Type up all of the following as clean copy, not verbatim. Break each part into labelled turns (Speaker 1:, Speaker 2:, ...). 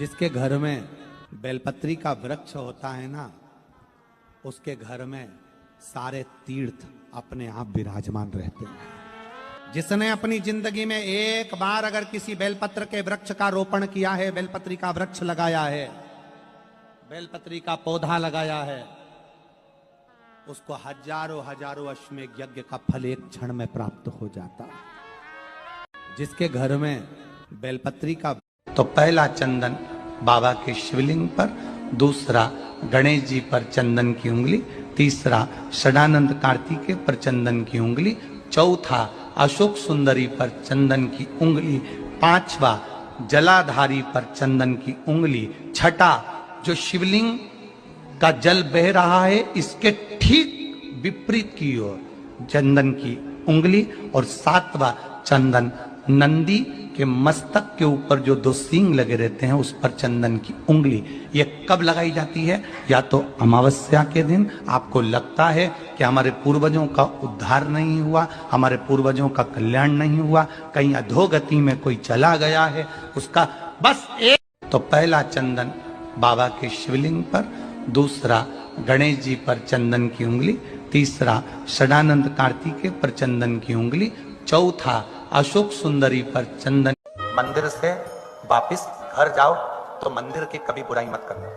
Speaker 1: जिसके घर में बेलपत्री का वृक्ष होता है ना, उसके घर में सारे तीर्थ अपने आप विराजमान रहते हैं। जिसने अपनी जिंदगी में एक बार अगर किसी बेलपत्र के वृक्ष का रोपण किया है, बेलपत्री का वृक्ष लगाया है, बेलपत्री का पौधा लगाया है, उसको हजारों हजारों अश्वमेध यज्ञ का फल एक क्षण में प्राप्त हो जाता है। जिसके घर में बेलपत्री का तो पहला चंदन बाबा के शिवलिंग पर, दूसरा गणेश जी पर चंदन की उंगली, तीसरा षडानंद कार्तिकेय पर चंदन की उंगली, चौथा अशोक सुंदरी पर चंदन की उंगली, पांचवा जलाधारी पर चंदन की उंगली, छठा जो शिवलिंग का जल बह रहा है इसके ठीक विपरीत की ओर चंदन की उंगली, और सातवां चंदन नंदी के मस्तक के ऊपर जो दो सींग लगे रहते हैं उस पर चंदन की उंगली। ये कब लगाई जाती है? या तो अमावस्या के दिन आपको लगता है कि हमारे पूर्वजों का उद्धार नहीं हुआ, हमारे पूर्वजों का कल्याण नहीं हुआ, कहीं अधोगति में कोई चला गया है, उसका बस एक तो पहला चंदन बाबा के शिवलिंग पर, दूसरा गणेश जी पर चंदन की उंगली, तीसरा षडानंद कार्तिकेय पर चंदन की उंगली, चौथा अशोक सुंदरी पर चंदन।
Speaker 2: मंदिर से वापिस घर जाओ तो मंदिर की कभी बुराई मत करना।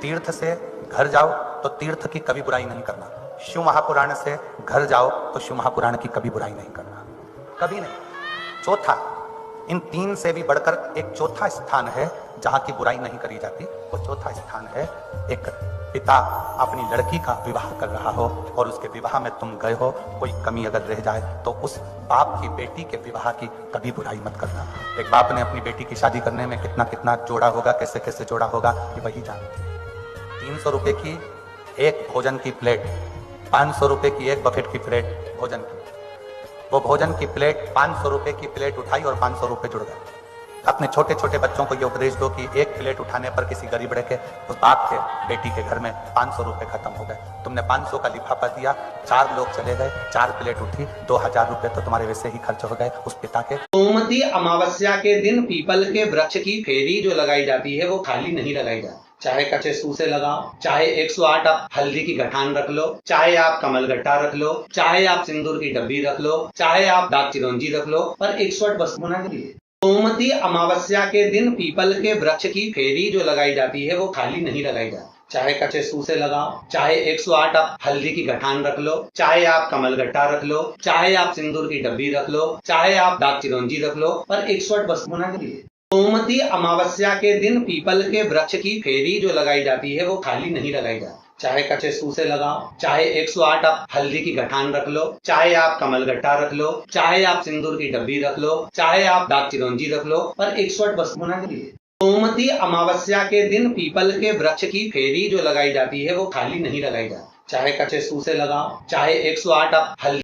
Speaker 2: तीर्थ से घर जाओ तो तीर्थ की कभी बुराई नहीं करना। शिव महापुराण से घर जाओ तो शिव महापुराण की कभी बुराई नहीं करना, कभी नहीं। चौथा, इन तीन से भी बढ़कर एक चौथा स्थान है जहां की बुराई नहीं करी जाती। वो चौथा स्थान है, एक पिता अपनी लड़की का विवाह कर रहा हो और उसके विवाह में तुम गए हो, कोई कमी अगर रह जाए तो उस बाप की बेटी के विवाह की कभी बुराई मत करना। एक बाप ने अपनी बेटी की शादी करने में कितना कितना जोड़ा होगा, कैसे कैसे जोड़ा होगा, ये वही जानते हैं। 300 रुपए की एक भोजन की प्लेट, 500 रुपए की एक बफेट की प्लेट भोजन की, वो भोजन की प्लेट 500 रुपए की प्लेट उठाई और 500 रुपए जुड़ गए। अपने छोटे छोटे बच्चों को ये उपदेश दो कि एक प्लेट उठाने पर किसी गरीब के उस बाप के बेटी के घर में 500 रुपए खत्म हो गए। तुमने 500 का लिफाफा दिया, 4 लोग चले गए, 4 प्लेट उठी, 2000 रुपए तो तुम्हारे वैसे ही खर्च हो गए उस पिता के।
Speaker 3: सोमवती अमावस्या के दिन पीपल के वृक्ष की फेरी जो लगाई जाती है वो खाली नहीं लगाई जाती। चाहे कच्चे सूसे लगाओ, चाहे 108 आप हल्दी की गठान रख लो, चाहे आप कमल गट्टा रख लो, चाहे आप सिंदूर की डब्बी रख लो, चाहे आप दाग चिरौंजी रख लो, पर 108 वस्तु होना चाहिए। सोमवती अमावस्या के दिन पीपल के वृक्ष की फेरी जो लगाई जाती है वो खाली नहीं लगाई जाती। चाहे कच्चे सूसे लगाओ, चाहे 108 आप हल्दी की गठान रख लो, चाहे आप कमल गट्टा रख लो, चाहे आप सिंदूर की डब्बी रख लो, चाहे आप दाग चिरौंजी रख लो, पर 108 वस्तु होना चाहिए। सोमवती अमावस्या के दिन पीपल के वृक्ष की फेरी जो लगाई जाती है वो खाली नहीं लगाई जाती। चाहे कच्चे सूसे लगाओ, चाहे 108 आप हल्दी की गठान रख लो, चाहे आप कमल गट्टा रख लो, चाहे आप सिंदूर की डब्बी रख लो, चाहे आप दाग चिरौंजी रख लो, पर 108 वस्तु होना चाहिए। सोमवती अमावस्या के दिन पीपल के वृक्ष की फेरी जो लगाई जाती है वो खाली नहीं लगाई जाती। चाहे कच्चे सूसे लगाओ, चाहे 108 आप हल्दी